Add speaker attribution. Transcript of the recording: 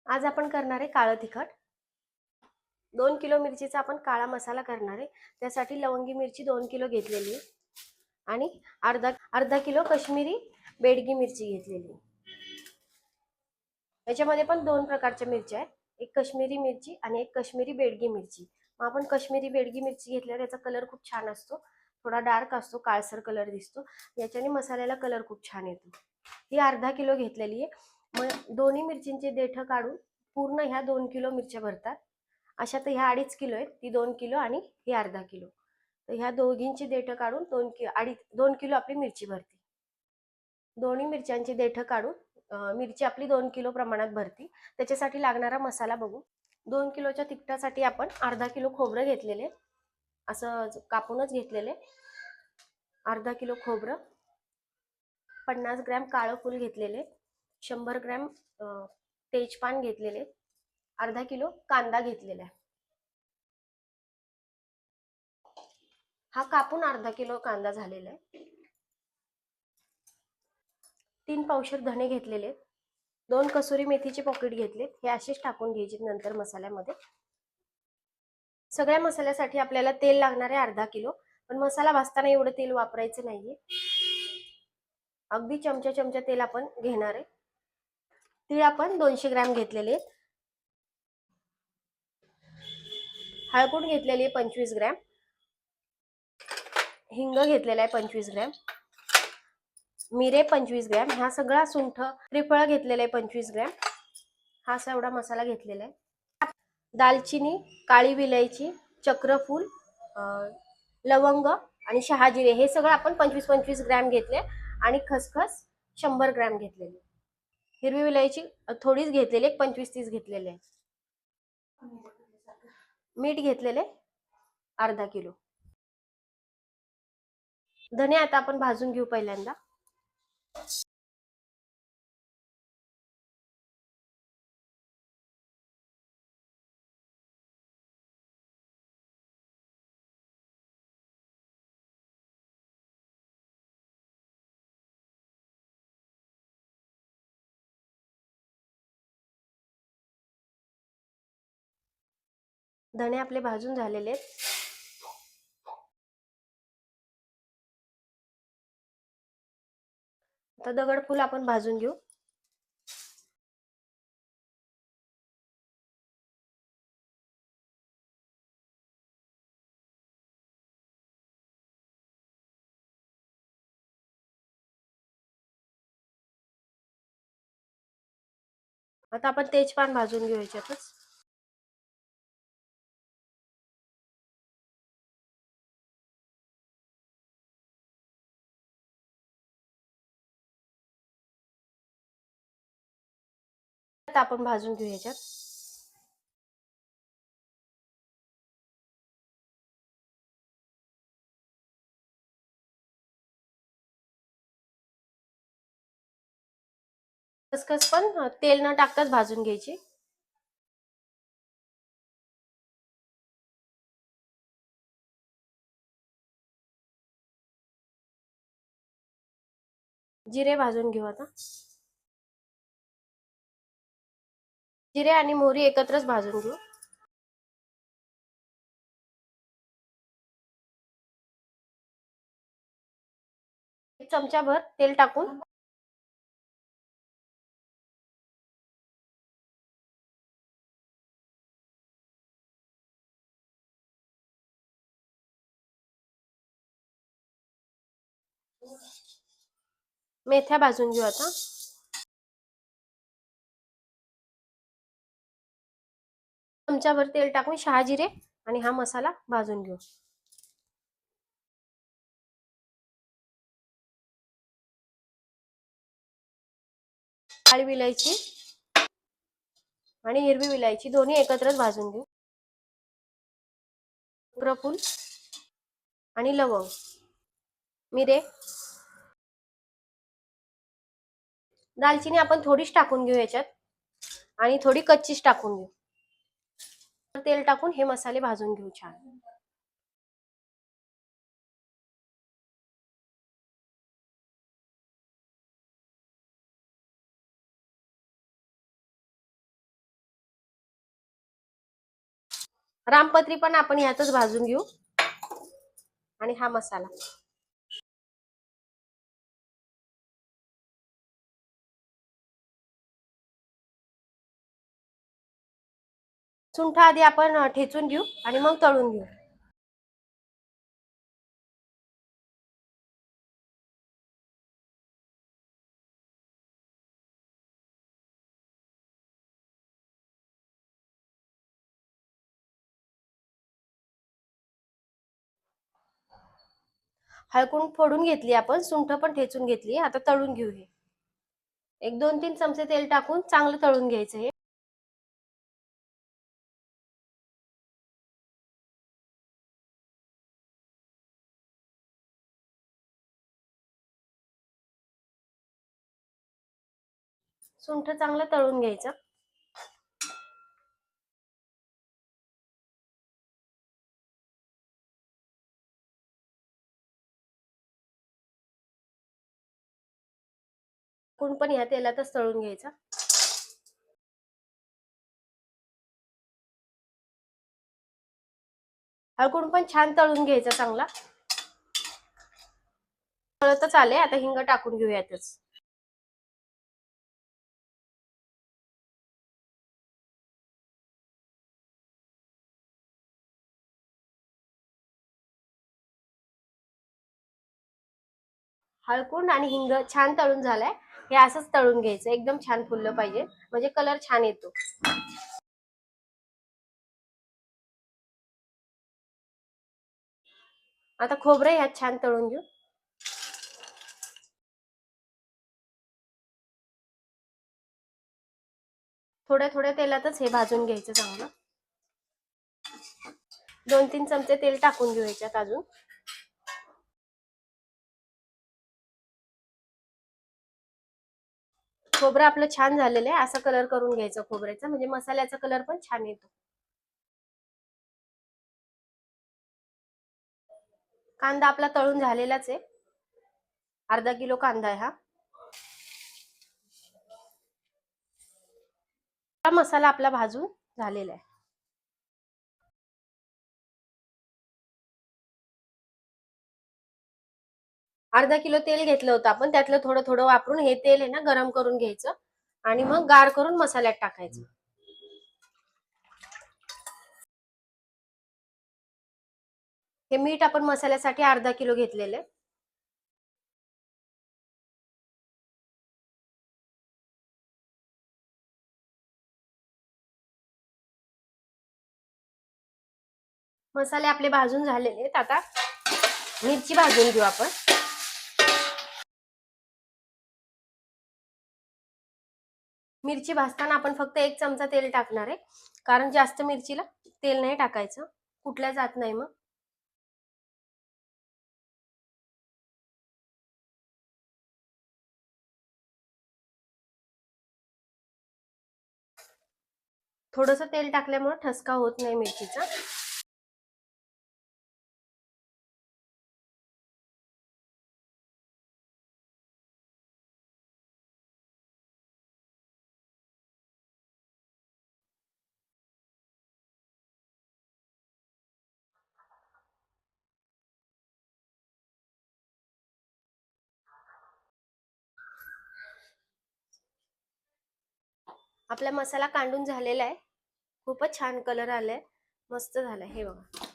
Speaker 1: आज आपण करणार आहे काळं तिखट. 2 किलो मिरचीचा आपण काळा मसाला करणार आहे. त्यासाठी लवंगी मिरची 2 किलो घेतलेली आहे आणि अर्धा किलो काश्मीरी बेडगी मिरची घेतलेली आहे. याच्यामध्ये पण 2 प्रकारच्या मिरच्या आहेत. एक काश्मीरी मिरची आणि एक काश्मीरी बेडगी मिरची. मग आपण काश्मीरी बेडगी मिरची घेतल्यावर याचा कलर खूप छान असतो. थोडा डार्क असतो, काळसर कलर दिसतो. याच्याने मसाल्याला कलर खूप छान येतो. ही अर्धा किलो घेतलेली आहे. मग दोन्ही मिरचींचे देठ काढून पूर्ण ह्या 2 किलो मिरच्या भरतात. अशा तर ह्या 2.5 किलो आहेत, ती 2 किलो आणि ही अर्धा किलो. तर ह्या दोघींची देठ काढून 2 किलो आपली मिरची भरते. दोन्ही मिरच्यांची देठ काढून मिरची आपली 2 किलो प्रमाणात भरती. त्याच्यासाठी लागणारा मसाला बघू. 2 किलोच्या तिखटासाठी आपण अर्धा किलो खोबरं घेतलेले, असं कापूनच घेतलेले. अर्धा किलो खोबरं, 50 ग्रॅम काळं फूल घेतलेले, 100 ग्रॅम तेजपान घेतलेले, अर्धा किलो कांदा घेतलेला आहे. हा कापून अर्धा किलो कांदा झालेला आहे. 3 पावशेर धणे घेतलेले, 2 कसुरी मेथीचे पॉकेट घेतले. हे असेच टाकून घ्यायचे नंतर मसाल्यामध्ये. सगळ्या मसाल्यासाठी आपल्याला तेल लागणार आहे अर्धा किलो, पण मसाला भाजताना एवढं तेल वापरायचं नाहीये. अगदी चमचा तेल आपण घेणार आहे. तीळ आपण 200 ग्रॅम घेतलेले. हळकुंड घेतलेली आहे 25 ग्रॅम. हिंग घेतलेला आहे 25 ग्रॅम. मिरे 25 ग्रॅम. हा सगळा सुंठ त्रिफळ घेतलेला आहे 25 ग्रॅम. हा असा एवढा मसाला घेतलेला आहे. दालचिनी, काळी विलायची, चक्रफूल, लवंग आणि शहाजिरे हे सगळं आपण 25-25 ग्रॅम घेतले आणि खसखस 100 ग्रॅम घेतलेली. हिरवी विलायची थोडीच घेतलेली, 25-30 घेतलेले. मीठ घेतलेले अर्धा किलो. धने आता आपण भाजून घेऊ पहिल्यांदा. धणे आपले भाजून झालेले आहेत. आता दगडफूल आपण भाजून घेऊ. आता आपण तेजपान भाजून घेऊ याच्यातच. आता आपण भाजून घेऊ याच्यात. खसखस पण तेल न टाकताच भाजून घ्यायची. जिरे भाजून घेऊ आता. जिरे आणि मोहरी एकत्रच भाजून घेऊ. एक चमचाभर तेल टाकून मेथ्या भाजून घेऊ आता. चमचाभर तेल टाकून शहाजिरे आणि हा मसाला भाजून घेऊ. काळी विलायची आणि हिरवी विलायची दोन्ही एकत्रच भाजून घेऊ. चक्रफूल आणि लवंग, मिरे, दालचिनी आपण थोडीच टाकून घेऊ याच्यात आणि थोडी कच्चीच टाकून घेऊ. तेल टाकून हे मसाले भाजून घेऊ छान. रामपत्री पण आपण यातच भाजून घेऊ. आणि हा मसाला सुंठ आधी आपण ठेचून घेऊ आणि मग तळून घेऊ. हळकुंड फोडून घेतली आपण, सुंठ पण ठेचून घेतली. आता तळून घेऊ. हे एक 2-3 चमचे तेल टाकून चांगलं तळून घ्यायचं. हे सुंठ चांगलं तळून घ्यायचं. कोण पण ह्या तेलातच तळून घ्यायचा. हळकुंड पण छान तळून घ्यायचा चांगला. तळतच आले. आता हिंग टाकून घेऊयातच. हळकुंड आणि हिंग छान तळून झालाय. हे असंच तळून घ्यायचं. एकदम छान फुललं पाहिजे, म्हणजे कलर छान येतो. आता खोबरं ह्यात छान तळून घेऊ. थोड्या थोड्या तेलातच हे भाजून घ्यायचं चांगलं. 2-3 चमचे तेल टाकून घेऊ याच्यात अजून. खोबरं आपलं छान झालेलं आहे. असा कलर करून घ्यायचा खोबऱ्याचा, म्हणजे मसाल्याचा कलर पण छान येतो. कांदा आपला तळून झालेलाच आहे. अर्धा किलो कांदा आहे हा. हा मसाला आपला भाजून झालेला आहे. अर्धा किलो तेल घेतलं होतं आपण, त्यातलं थोडं थोडं वापरून हे तेल आहे ना गरम करून घ्यायचं आणि मग गार करून मसाल्यात टाकायचं. हे मीठ आपण मसाल्यासाठी अर्धा किलो घेतलेलं आहे. मसाले आपले भाजून झालेले आहेत. आता मिरची भाजून घेऊ आपण. मिरची भाजताना आपण फक्त 1 चमचा तेल टाकणार आहे, कारण जास्त मिरचीला तेल नाही टाकायचं, कुठल्या जात नाही मग. थोडंसं तेल टाकल्यामुळे ठसका होत नाही मिरचीचा. आपला मसाला कांडून झालेला आहे. खूपच छान कलर आलाय, मस्त झालाय हे बघा.